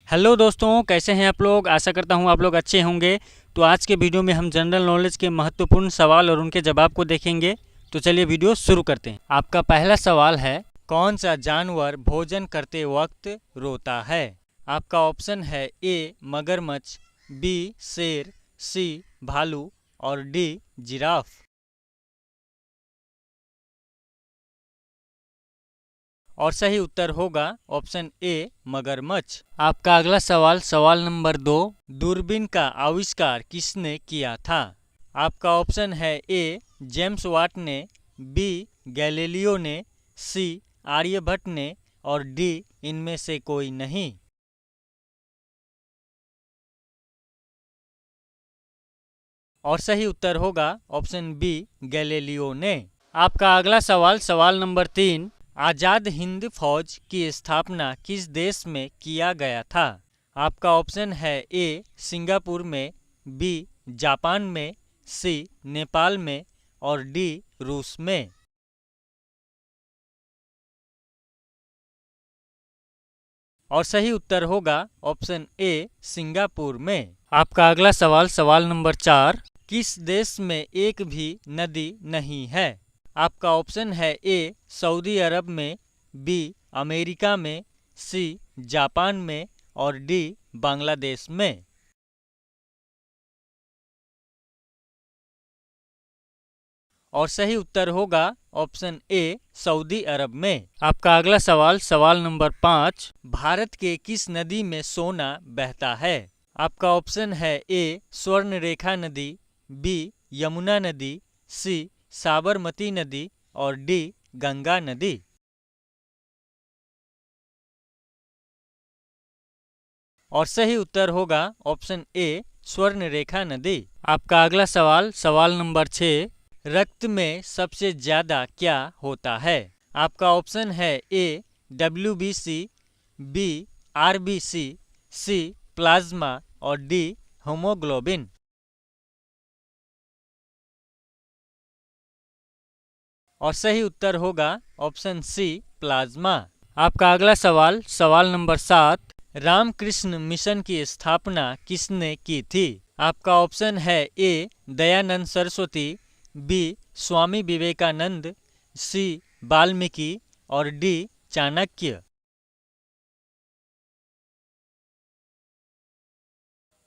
Hello दोस्तों, कैसे हैं आप लोग। आशा करता हूं आप लोग अच्छे होंगे। तो आज के वीडियो में हम जनरल नॉलेज के महत्वपूर्ण सवाल और उनके जवाब को देखेंगे। तो चलिए वीडियो शुरू करते हैं। आपका पहला सवाल है, कौन सा जानवर भोजन करते वक्त रोता है। आपका ऑप्शन है ए मगरमच्छ, बी शेर, सी भालू और डी जिराफ। और सही उत्तर होगा ऑप्शन ए मगरमच्छ। आपका अगला सवाल, सवाल नंबर 2, दूरबीन का आविष्कार किसने किया था। आपका ऑप्शन है ए जेम्स वाट ने, बी गैलीलियो ने, सी आर्यभट्ट ने और डी इनमें से कोई नहीं। और सही उत्तर होगा ऑप्शन बी गैलीलियो ने। आपका अगला सवाल, सवाल नंबर 3, आज़ाद हिंद फौज की स्थापना किस देश में किया गया था। आपका ऑप्शन है ए सिंगापुर में, बी जापान में, सी नेपाल में और डी रूस में। और सही उत्तर होगा ऑप्शन ए सिंगापुर में। आपका अगला सवाल, सवाल नंबर 4, किस देश में एक भी नदी नहीं है। आपका ऑप्शन है ए सऊदी अरब में, बी अमेरिका में, सी जापान में और डी बांग्लादेश में। और सही उत्तर होगा ऑप्शन ए सऊदी अरब में। आपका अगला सवाल, सवाल नंबर 5, भारत के किस नदी में सोना बहता है। आपका ऑप्शन है ए स्वर्णरेखा नदी, बी यमुना नदी, सी साबरमती नदी और डी गंगा नदी। और सही उत्तर होगा ऑप्शन ए स्वर्णरेखा नदी। आपका अगला सवाल, सवाल नंबर 6, रक्त में सबसे ज्यादा क्या होता है। आपका ऑप्शन है ए WBC, बी RBC, सी प्लाज्मा और डी हीमोग्लोबिन। और सही उत्तर होगा ऑप्शन सी प्लाज्मा। आपका अगला सवाल, सवाल नंबर 7, रामकृष्ण मिशन की स्थापना किसने की थी। आपका ऑप्शन है ए दयानंद सरस्वती, बी स्वामी विवेकानंद, सी वाल्मीकि और डी चाणक्य।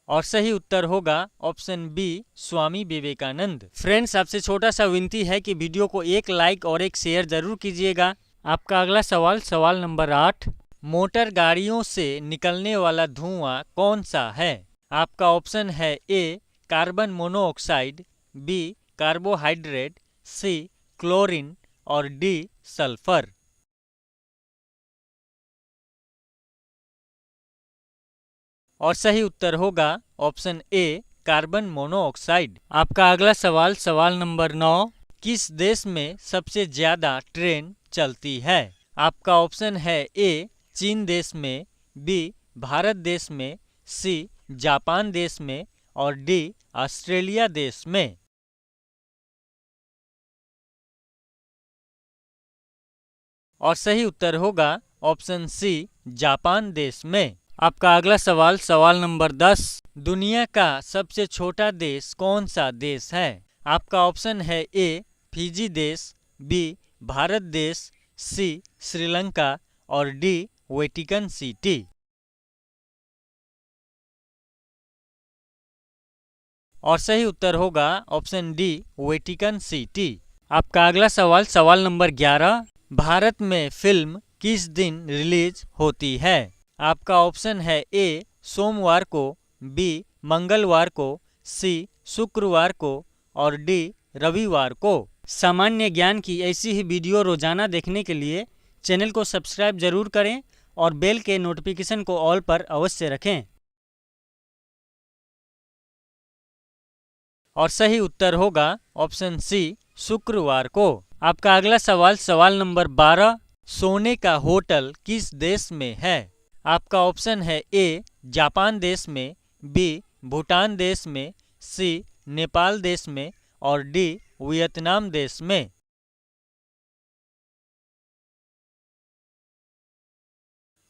और सही उत्तर होगा option B Swami Vivekananda. Friends, आपसे छोटा सा विनती है कि वीडियो को एक लाइक और एक शेयर जरूर कीजिएगा। आपका अगला सवाल, सवाल नंबर 8, मोटर गाड़ियों से निकलने वाला धुआं कौन सा है। आपका ऑप्शन है ए कार्बन मोनोऑक्साइड, बी कार्बोहाइड्रेट, सी क्लोरीन और डी सल्फर। और सही उत्तर होगा ऑप्शन ए कार्बन मोनोऑक्साइड। आपका अगला सवाल, सवाल नंबर 9, किस देश में सबसे ज्यादा ट्रेन चलती है। आपका ऑप्शन है ए चीन देश में, बी भारत देश में, सी जापान देश में और डी ऑस्ट्रेलिया देश में। और सही उत्तर होगा ऑप्शन सी जापान देश में। आपका अगला सवाल, सवाल नंबर 10, दुनिया का सबसे छोटा देश कौन सा देश है। आपका ऑप्शन है ए फिजी देश, बी भारत देश, सी श्रीलंका और डी वेटिकन सिटी। और सही उत्तर होगा ऑप्शन डी वेटिकन सिटी। आपका अगला सवाल, सवाल नंबर 11, भारत में फिल्म किस दिन रिलीज होती है। आपका ऑप्शन है ए सोमवार को, बी मंगलवार को, सी शुक्रवार को और डी रविवार को। सामान्य ज्ञान की ऐसी ही वीडियो रोजाना देखने के लिए चैनल को सब्सक्राइब जरूर करें और बेल के नोटिफिकेशन को ऑल पर अवश्य रखें। और सही उत्तर होगा ऑप्शन सी शुक्रवार को। आपका अगला सवाल, सवाल नंबर 12, सोने का होटल किस देश में है। आपका ऑप्शन है ए जापान देश में, बी भूटान देश में, सी नेपाल देश में और डी वियतनाम देश में।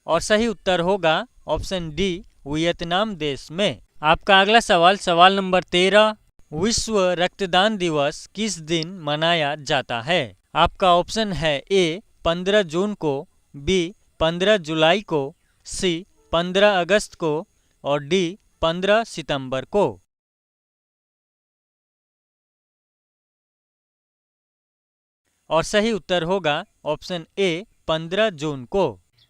और सही उत्तर होगा ऑप्शन डी वियतनाम देश में। आपका अगला सवाल सवाल नंबर 13, विश्व रक्तदान दिवस किस दिन मनाया जाता है? आपका ऑप्शन है ए 15 जून को, बी 15 जुलाई को, सी 15 अगस्त को और डी 15 सितंबर को। और सही उत्तर होगा ऑप्शन ए 15 जून को।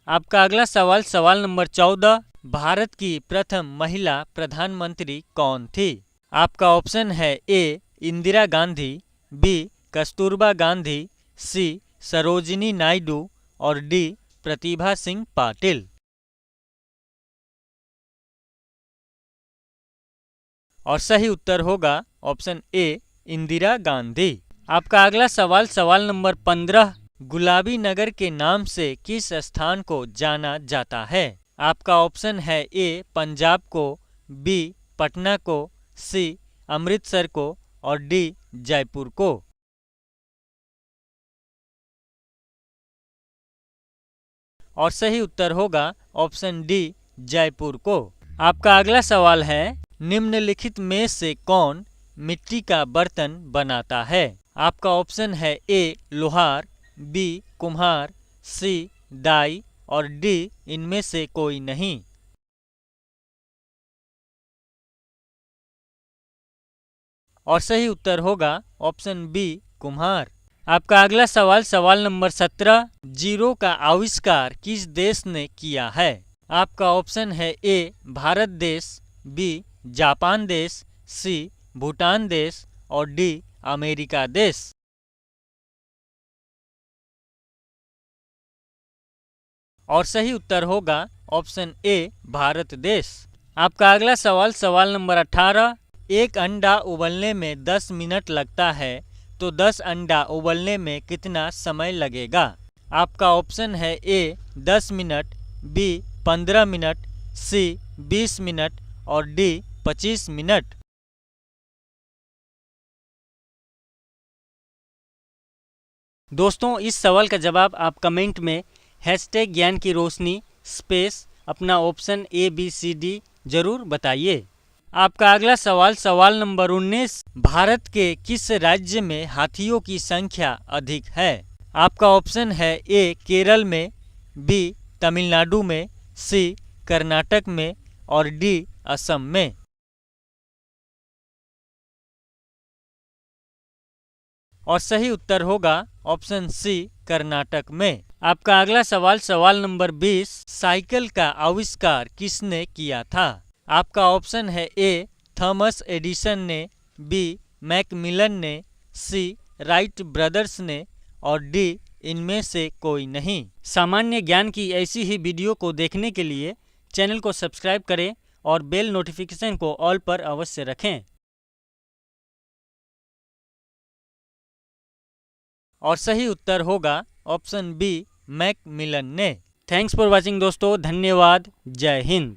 आपका अगला सवाल सवाल नंबर 14, भारत की प्रथम महिला प्रधानमंत्री कौन थी? आपका ऑप्शन है ए इंदिरा गांधी, बी कस्तूरबा गांधी, सी सरोजिनी नायडू और डी प्रतिभा सिंह पाटिल। और सही उत्तर होगा ऑप्शन ए इंदिरा गांधी। आपका अगला सवाल सवाल नंबर 15, गुलाबी नगर के नाम से किस स्थान को जाना जाता है? आपका ऑप्शन है ए पंजाब को, बी पटना को, सी अमृतसर को और डी जयपुर को। और सही उत्तर होगा ऑप्शन डी जयपुर को। आपका अगला सवाल है, निम्नलिखित में से कौन मिट्टी का बर्तन बनाता है? आपका ऑप्शन है ए लोहार, बी कुम्हार, सी दाई और डी इनमें से कोई नहीं। और सही उत्तर होगा ऑप्शन बी कुम्हार। आपका अगला सवाल सवाल नंबर 17, जीरो का आविष्कार किस देश ने किया है? आपका ऑप्शन है ए भारत देश, बी जापान देश, सी भूटान देश और डी अमेरिका देश। और सही उत्तर होगा ऑप्शन ए भारत देश। आपका अगला सवाल सवाल नंबर 18, एक अंडा उबलने में 10 मिनट लगता है तो 10 अंडा उबलने में कितना समय लगेगा? आपका ऑप्शन है ए 10 मिनट, बी 15 मिनट, सी 20 मिनट और डी 25 मिनट। दोस्तों, इस सवाल का जवाब आप कमेंट में #ज्ञान की रोशनी स्पेस अपना option A B C D जरूर बताइए। आपका अगला सवाल सवाल नंबर 19, भारत के किस राज्य में हाथियों की संख्या अधिक है? आपका ऑप्शन है ए केरल में, बी तमिलनाडु में, सी कर्नाटक में और डी असम में। और सही उत्तर होगा ऑप्शन सी कर्नाटक में। आपका अगला सवाल सवाल नंबर 20, साइकिल का आविष्कार किसने किया था? आपका ऑप्शन है ए थॉमस एडिसन ने, बी मैकमिलन ने, सी राइट ब्रदर्स ने और डी इनमें से कोई नहीं। सामान्य ज्ञान की ऐसी ही वीडियो को देखने के लिए चैनल को सब्सक्राइब करें और बेल नोटिफिकेशन को ऑल पर अवश्य रखें। और सही उत्तर होगा ऑप्शन बी मैकमिलन ने। थैंक्स फॉर वॉचिंग दोस्तों, धन्यवाद, जय हिंद।